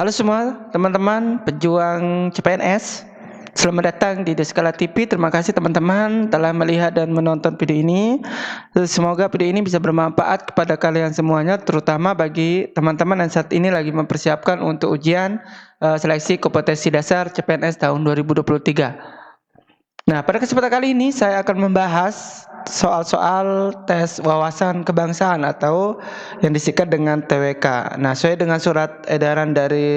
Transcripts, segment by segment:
Halo semua teman-teman pejuang CPNS. Selamat datang di Deskala TV. Terima kasih teman-teman telah melihat dan menonton video ini. Semoga video ini bisa bermanfaat kepada kalian semuanya, terutama bagi teman-teman yang saat ini lagi mempersiapkan untuk ujian seleksi kompetensi dasar CPNS tahun 2023. Nah, pada kesempatan kali ini saya akan membahas soal-soal tes wawasan kebangsaan atau yang disingkat dengan TWK. Nah, sesuai dengan surat edaran dari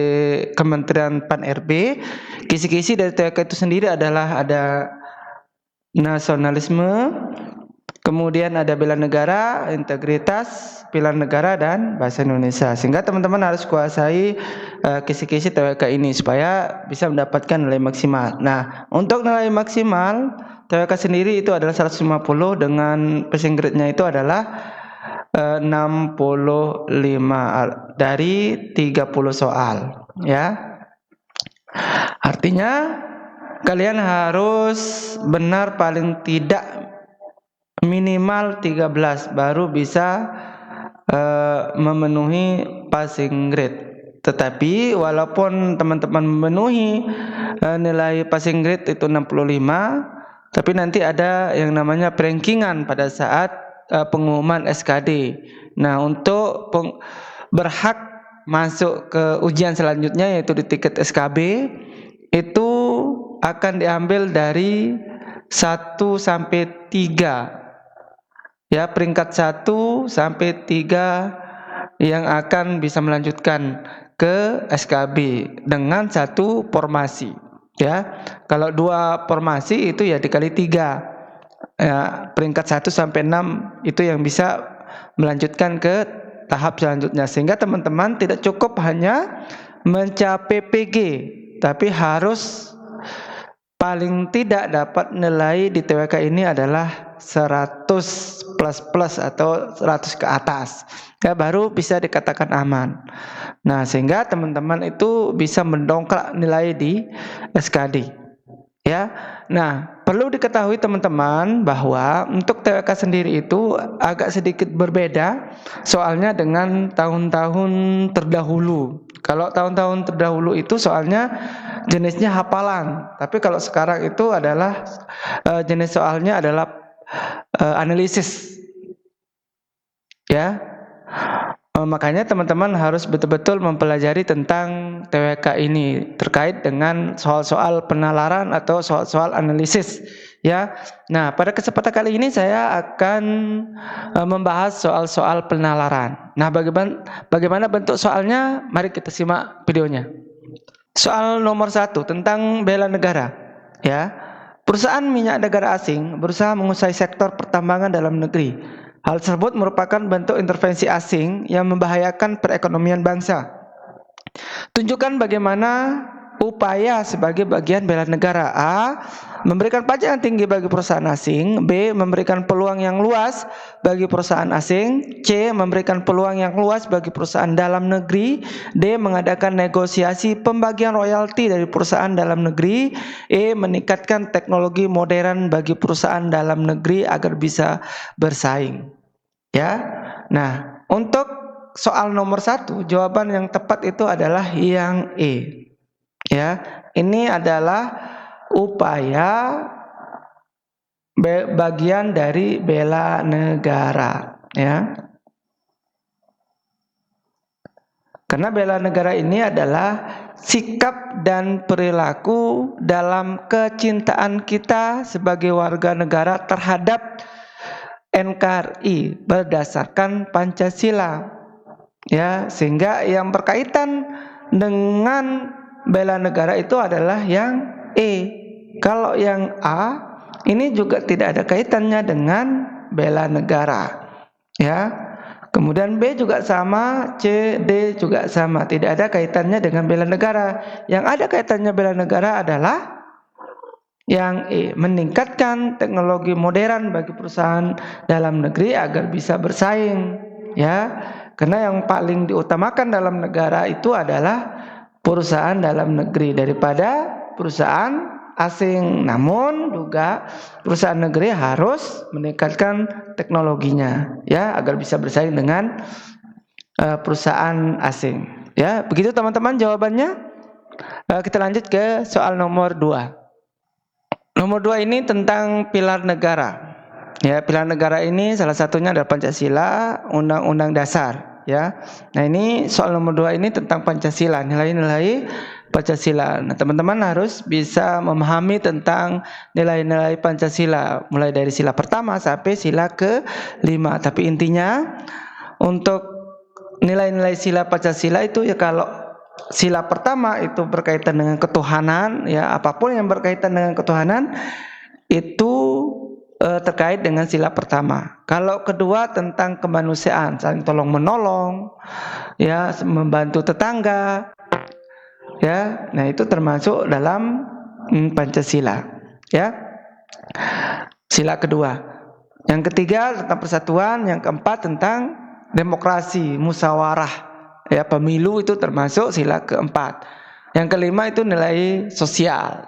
Kementerian Pan-RB, kisi-kisi dari TWK itu sendiri adalah ada nasionalisme, kemudian ada bela negara, integritas, pilihan negara, dan bahasa Indonesia. Sehingga teman-teman harus kuasai kisi-kisi TWK ini supaya bisa mendapatkan nilai maksimal. Nah, untuk nilai maksimal TWK sendiri itu adalah 150 dengan passing grade-nya itu adalah 65 dari 30 soal, ya. Artinya kalian harus benar paling tidak minimal 13 baru bisa memenuhi passing grade. Tetapi walaupun teman-teman memenuhi nilai passing grade itu 65, tapi nanti ada yang namanya rankingan pada saat pengumuman SKD. Nah, untuk berhak masuk ke ujian selanjutnya yaitu di tiket SKB itu akan diambil dari 1 sampai 3. Ya, peringkat 1 sampai 3 yang akan bisa melanjutkan ke SKB dengan 1 formasi. Ya, kalau 2 formasi itu ya dikali 3. Ya, peringkat 1 sampai 6 itu yang bisa melanjutkan ke tahap selanjutnya. Sehingga teman-teman tidak cukup hanya mencapai PG, tapi harus paling tidak dapat nilai di TWK ini adalah 100 plus atau 100 ke atas, ya, baru bisa dikatakan aman. Nah, sehingga teman-teman itu bisa mendongkrak nilai di SKD, ya. Nah, perlu diketahui teman-teman bahwa untuk TWK sendiri itu agak sedikit berbeda soalnya dengan tahun-tahun terdahulu. Kalau tahun-tahun terdahulu itu soalnya jenisnya hafalan, tapi kalau sekarang itu adalah jenis soalnya adalah analisis, ya. Makanya teman-teman harus betul-betul mempelajari tentang TWK ini terkait dengan soal-soal penalaran atau soal-soal analisis, ya. Nah, pada kesempatan kali ini saya akan membahas soal-soal penalaran. Nah, bagaimana bentuk soalnya? Mari kita simak videonya. Soal nomor 1 tentang bela negara, ya. Perusahaan minyak negara asing berusaha menguasai sektor pertambangan dalam negeri. Hal tersebut merupakan bentuk intervensi asing yang membahayakan perekonomian bangsa. Tunjukkan bagaimana upaya sebagai bagian bela negara. A. Memberikan pajak yang tinggi bagi perusahaan asing. B. Memberikan peluang yang luas bagi perusahaan asing. C. Memberikan peluang yang luas bagi perusahaan dalam negeri. D. Mengadakan negosiasi pembagian royalti dari perusahaan dalam negeri. E. Meningkatkan teknologi modern bagi perusahaan dalam negeri agar bisa bersaing, ya. Nah, untuk soal nomor 1 jawaban yang tepat itu adalah yang E, ya. Ini adalah upaya bagian dari bela negara, ya. Karena bela negara ini adalah sikap dan perilaku dalam kecintaan kita sebagai warga negara terhadap NKRI berdasarkan Pancasila, ya. Sehingga yang berkaitan dengan bela negara itu adalah yang E. Kalau yang A ini juga tidak ada kaitannya dengan bela negara, ya. Kemudian B juga sama, C, D juga sama, tidak ada kaitannya dengan bela negara. Yang ada kaitannya bela negara adalah yang E, meningkatkan teknologi modern bagi perusahaan dalam negeri agar bisa bersaing, ya. Karena yang paling diutamakan dalam negara itu adalah perusahaan dalam negeri daripada perusahaan asing. Namun juga perusahaan negeri harus meningkatkan teknologinya, ya, agar bisa bersaing dengan perusahaan asing. Ya, begitu teman-teman jawabannya. Kita lanjut ke soal nomor 2. Nomor 2 ini tentang pilar negara. Ya, pilar negara ini salah satunya adalah Pancasila, Undang-Undang Dasar. Ya, nah ini soal nomor 2 ini tentang Pancasila, nilai-nilai Pancasila. Nah, teman-teman harus bisa memahami tentang nilai-nilai Pancasila, mulai dari sila pertama sampai sila ke-5. Tapi intinya untuk nilai-nilai sila Pancasila itu ya, kalau sila pertama itu berkaitan dengan ketuhanan, ya apapun yang berkaitan dengan ketuhanan itu terkait dengan sila pertama. Kalau kedua tentang kemanusiaan, saling tolong menolong, ya membantu tetangga, ya. Nah itu termasuk dalam Pancasila, ya. Sila kedua. Yang ketiga tentang persatuan, yang keempat tentang demokrasi, musyawarah, ya pemilu itu termasuk sila keempat. Yang kelima itu nilai sosial,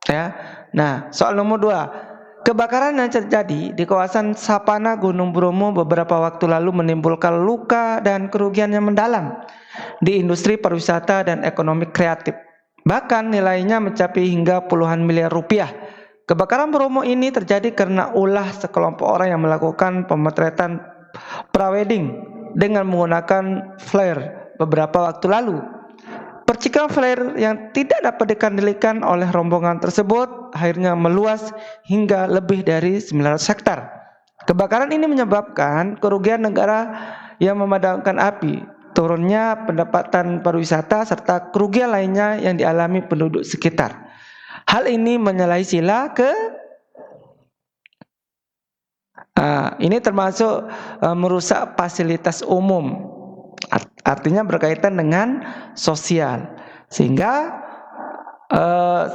ya. Nah soal nomor 2. Kebakaran yang terjadi di kawasan Sapana Gunung Bromo beberapa waktu lalu menimbulkan luka dan kerugian yang mendalam di industri pariwisata dan ekonomi kreatif. Bahkan nilainya mencapai hingga puluhan miliar rupiah. Kebakaran Bromo ini terjadi karena ulah sekelompok orang yang melakukan pemotretan prawedding dengan menggunakan flare beberapa waktu lalu. Percikan flare yang tidak dapat dikendalikan oleh rombongan tersebut akhirnya meluas hingga lebih dari 900 hektar. Kebakaran ini menyebabkan kerugian negara yang memadamkan api, turunnya pendapatan pariwisata, serta kerugian lainnya yang dialami penduduk sekitar. Hal ini menyalahi sila ke ini termasuk merusak fasilitas umum. Artinya berkaitan dengan sosial. Sehingga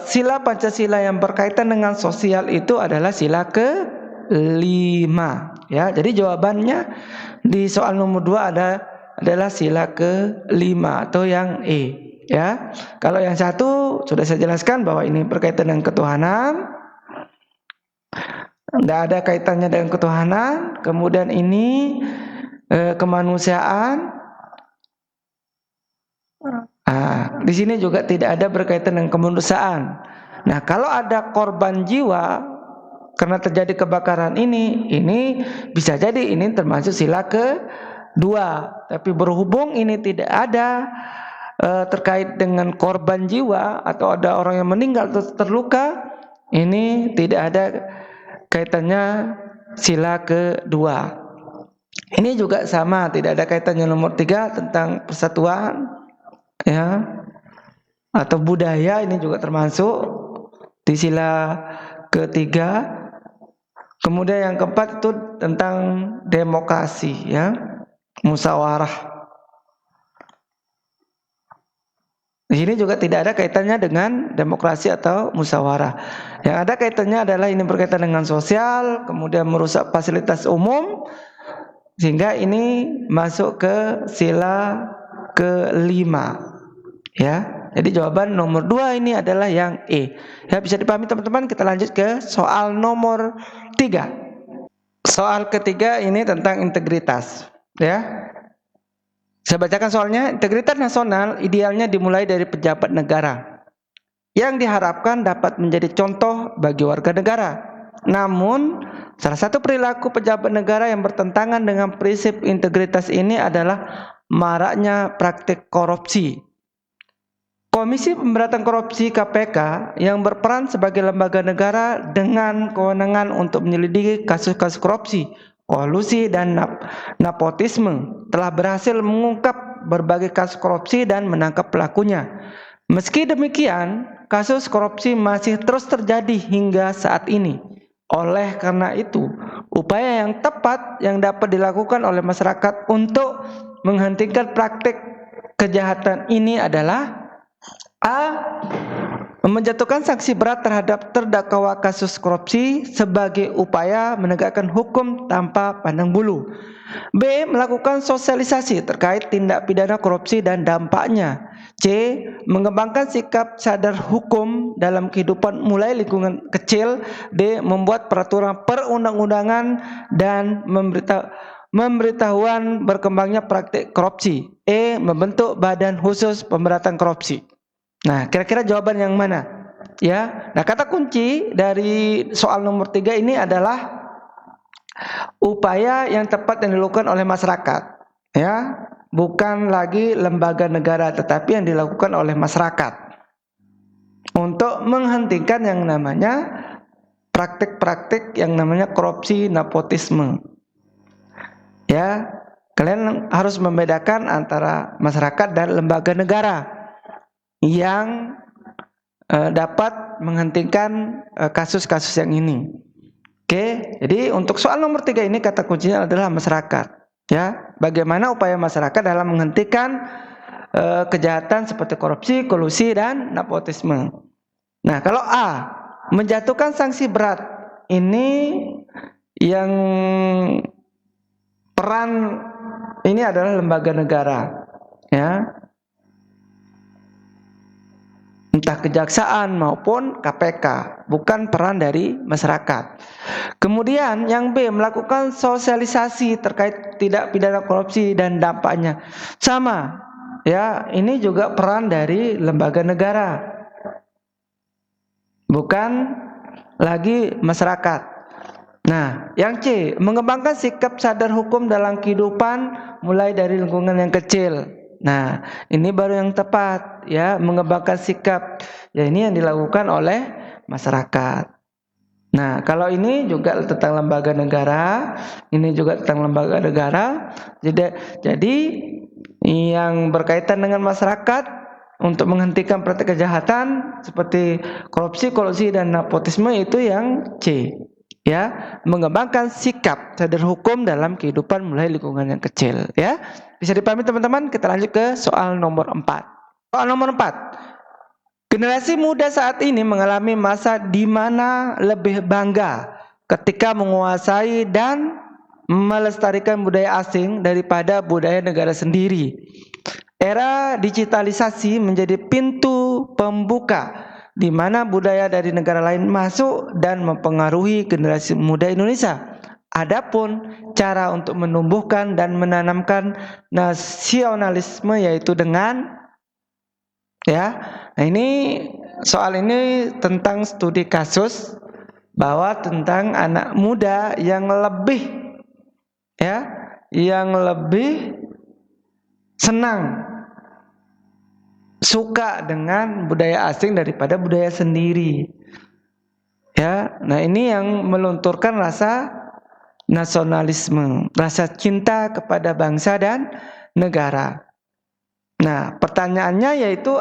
sila Pancasila yang berkaitan dengan sosial itu adalah sila ke-5, ya. Jadi jawabannya di soal nomor 2 adalah sila ke-5 atau yang E, ya. Kalau yang satu sudah saya jelaskan bahwa ini berkaitan dengan ketuhanan, tidak ada kaitannya dengan ketuhanan. Kemudian ini kemanusiaan. Di sini juga tidak ada berkaitan dengan kemanusiaan. Nah, kalau ada korban jiwa karena terjadi kebakaran ini bisa jadi ini termasuk sila ke-2. Tapi berhubung ini tidak ada terkait dengan korban jiwa atau ada orang yang meninggal atau terluka, ini tidak ada kaitannya sila ke-2. Ini juga sama, tidak ada kaitannya nomor 3 tentang persatuan, ya, atau budaya, ini juga termasuk di sila ke-3. Kemudian yang keempat itu tentang demokrasi, ya, musyawarah. Di sini juga tidak ada kaitannya dengan demokrasi atau musyawarah. Yang ada kaitannya adalah ini berkaitan dengan sosial, kemudian merusak fasilitas umum, sehingga ini masuk ke sila ke-5, ya. Jadi jawaban nomor 2 ini adalah yang E. Ya, bisa dipahami teman-teman. Kita lanjut ke soal nomor 3. Soal ketiga ini tentang integritas, ya. Saya bacakan soalnya. Integritas nasional idealnya dimulai dari pejabat negara yang diharapkan dapat menjadi contoh bagi warga negara. Namun, salah satu perilaku pejabat negara yang bertentangan dengan prinsip integritas ini adalah maraknya praktik korupsi. Komisi Pemberantasan Korupsi (KPK) yang berperan sebagai lembaga negara dengan kewenangan untuk menyelidiki kasus-kasus korupsi, kolusi, dan nepotisme telah berhasil mengungkap berbagai kasus korupsi dan menangkap pelakunya. Meski demikian, kasus korupsi masih terus terjadi hingga saat ini. Oleh karena itu, upaya yang tepat yang dapat dilakukan oleh masyarakat untuk menghentikan praktik kejahatan ini adalah A. Menjatuhkan sanksi berat terhadap terdakwa kasus korupsi sebagai upaya menegakkan hukum tanpa pandang bulu. B. Melakukan sosialisasi terkait tindak pidana korupsi dan dampaknya. C. Mengembangkan sikap sadar hukum dalam kehidupan mulai lingkungan kecil. D. Membuat peraturan perundang-undangan dan memberitahuan berkembangnya praktik korupsi. E. Membentuk badan khusus pemberantasan korupsi. Nah, kira-kira jawaban yang mana? Ya, nah kata kunci dari soal nomor 3 ini adalah upaya yang tepat yang dilakukan oleh masyarakat. Ya, bukan lagi lembaga negara, tetapi yang dilakukan oleh masyarakat untuk menghentikan yang namanya praktik-praktik yang namanya korupsi, nepotisme. Ya, kalian harus membedakan antara masyarakat dan lembaga negara yang dapat menghentikan kasus-kasus yang ini. Oke, jadi untuk soal nomor 3 ini kata kuncinya adalah masyarakat. Ya, bagaimana upaya masyarakat dalam menghentikan kejahatan seperti korupsi, kolusi, dan nepotisme. Nah, kalau A, menjatuhkan sanksi berat, ini yang peran ini adalah lembaga negara, ya, entah kejaksaan maupun KPK, bukan peran dari masyarakat. Kemudian yang B, melakukan sosialisasi terkait tidak pidana korupsi dan dampaknya. Sama, ya, ini juga peran dari lembaga negara, bukan lagi masyarakat. Nah, yang C, mengembangkan sikap sadar hukum dalam kehidupan mulai dari lingkungan yang kecil. Nah, ini baru yang tepat, ya, mengembangkan sikap. Ya, ini yang dilakukan oleh masyarakat. Nah, kalau ini juga tentang lembaga negara, ini juga tentang lembaga negara. Jadi yang berkaitan dengan masyarakat untuk menghentikan praktik kejahatan seperti korupsi, kolusi, dan nepotisme itu yang C. Ya, mengembangkan sikap sadar hukum dalam kehidupan mulai lingkungan yang kecil. Ya, bisa dipahami teman-teman. Kita lanjut ke soal nomor 4. Soal nomor 4. Generasi muda saat ini mengalami masa di mana lebih bangga ketika menguasai dan melestarikan budaya asing daripada budaya negara sendiri. Era digitalisasi menjadi pintu pembuka di mana budaya dari negara lain masuk dan mempengaruhi generasi muda Indonesia. Adapun cara untuk menumbuhkan dan menanamkan nasionalisme yaitu dengan, ya. Nah, ini soal ini tentang studi kasus bahwa tentang anak muda yang lebih, ya, yang lebih senang, suka dengan budaya asing daripada budaya sendiri. Ya, nah ini yang melunturkan rasa nasionalisme, rasa cinta kepada bangsa dan negara. Nah, pertanyaannya yaitu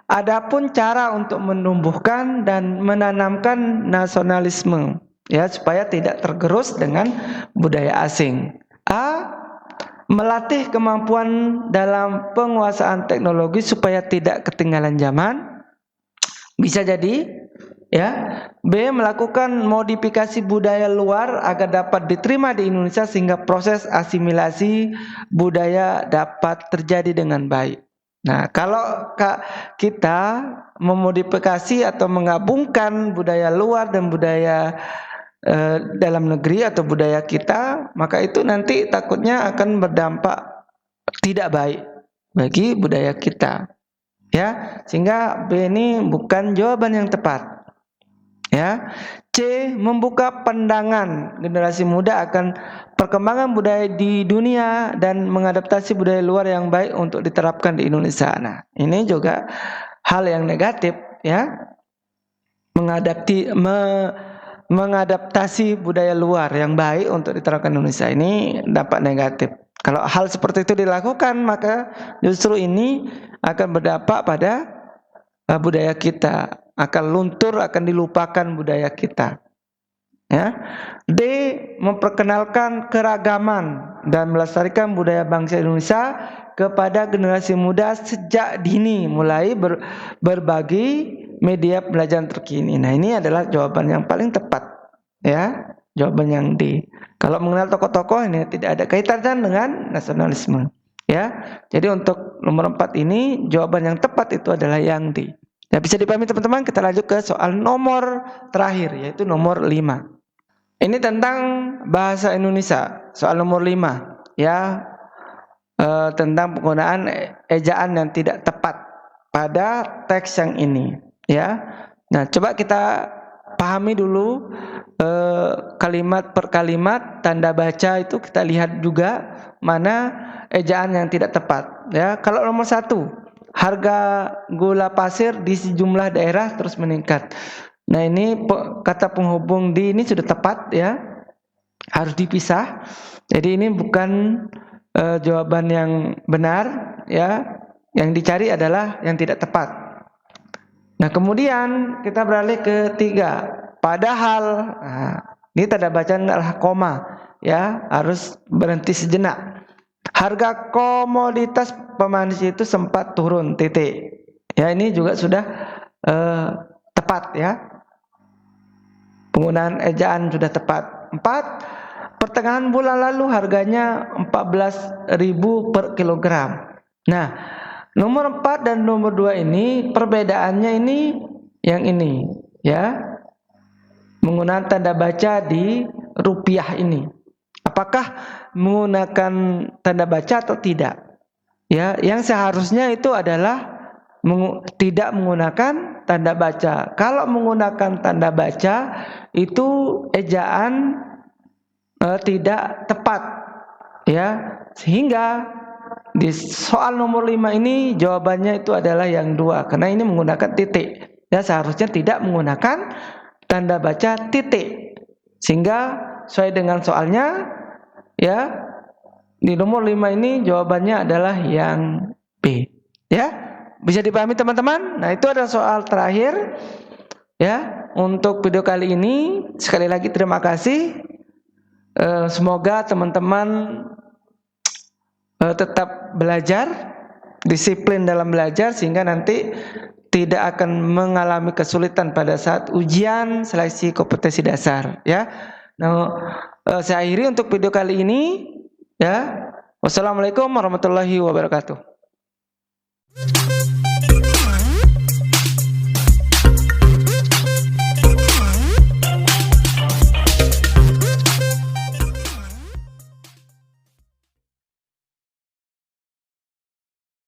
adapun cara untuk menumbuhkan dan menanamkan nasionalisme, ya, supaya tidak tergerus dengan budaya asing. A, melatih kemampuan dalam penguasaan teknologi supaya tidak ketinggalan zaman. Bisa jadi, ya. B, melakukan modifikasi budaya luar agar dapat diterima di Indonesia sehingga proses asimilasi budaya dapat terjadi dengan baik. Nah, kalau kita memodifikasi atau menggabungkan budaya luar dan budaya dalam negeri atau budaya kita, maka itu nanti takutnya akan berdampak tidak baik bagi budaya kita, ya, sehingga B ini bukan jawaban yang tepat, ya. C, membuka pandangan generasi muda akan perkembangan budaya di dunia dan mengadaptasi budaya luar yang baik untuk diterapkan di Indonesia. Nah, ini juga hal yang negatif, ya, mengadaptasi budaya luar yang baik untuk diterapkan Indonesia, ini dampak negatif. Kalau hal seperti itu dilakukan, maka justru ini akan berdampak pada budaya kita, akan luntur, akan dilupakan budaya kita. Ya. D, memperkenalkan keragaman dan melestarikan budaya bangsa Indonesia kepada generasi muda sejak dini, mulai berbagi media pembelajaran terkini. Nah, ini adalah jawaban yang paling tepat, ya, jawaban yang D. Kalau mengenal tokoh-tokoh ini tidak ada kaitan dengan nasionalisme, ya. Jadi untuk nomor 4 ini jawaban yang tepat itu adalah yang D. Ya, bisa dipahami teman-teman. Kita lanjut ke soal nomor terakhir, yaitu nomor 5. Ini tentang bahasa Indonesia, soal nomor 5, ya. tentang penggunaan ejaan yang tidak tepat pada teks yang ini, ya. Nah, coba kita pahami dulu kalimat per kalimat, tanda baca itu kita lihat juga mana ejaan yang tidak tepat, ya. Kalau nomor 1, harga gula pasir di sejumlah daerah terus meningkat. Nah, ini kata penghubung di ini sudah tepat, ya, harus dipisah. Jadi ini bukan jawaban yang benar, ya. Yang dicari adalah yang tidak tepat. Nah, kemudian kita beralih ke 3. Padahal, nah, ini tanda bacaan adalah koma, ya, harus berhenti sejenak. Harga komoditas pemanis itu sempat turun, titik. Ya, ini juga sudah tepat, ya. Penggunaan ejaan sudah tepat. 4, pertengahan bulan lalu harganya 14.000 per kilogram. Nah, nomor 4 dan nomor 2 ini perbedaannya ini yang ini, ya. Menggunakan tanda baca di rupiah ini. Apakah menggunakan tanda baca atau tidak? Ya, yang seharusnya itu adalah tidak menggunakan tanda baca. Kalau menggunakan tanda baca itu ejaan tidak tepat, ya. Sehingga di soal nomor 5 ini jawabannya itu adalah yang 2 karena ini menggunakan titik. Ya, seharusnya tidak menggunakan tanda baca titik. Sehingga sesuai dengan soalnya, ya, di nomor 5 ini jawabannya adalah yang B, ya. Bisa dipahami teman-teman? Nah, itu adalah soal terakhir, ya, untuk video kali ini. Sekali lagi terima kasih. Semoga teman-teman tetap belajar, disiplin dalam belajar sehingga nanti tidak akan mengalami kesulitan pada saat ujian seleksi kompetensi dasar, ya. Nah, saya akhiri untuk video kali ini, ya. Wassalamualaikum warahmatullahi wabarakatuh.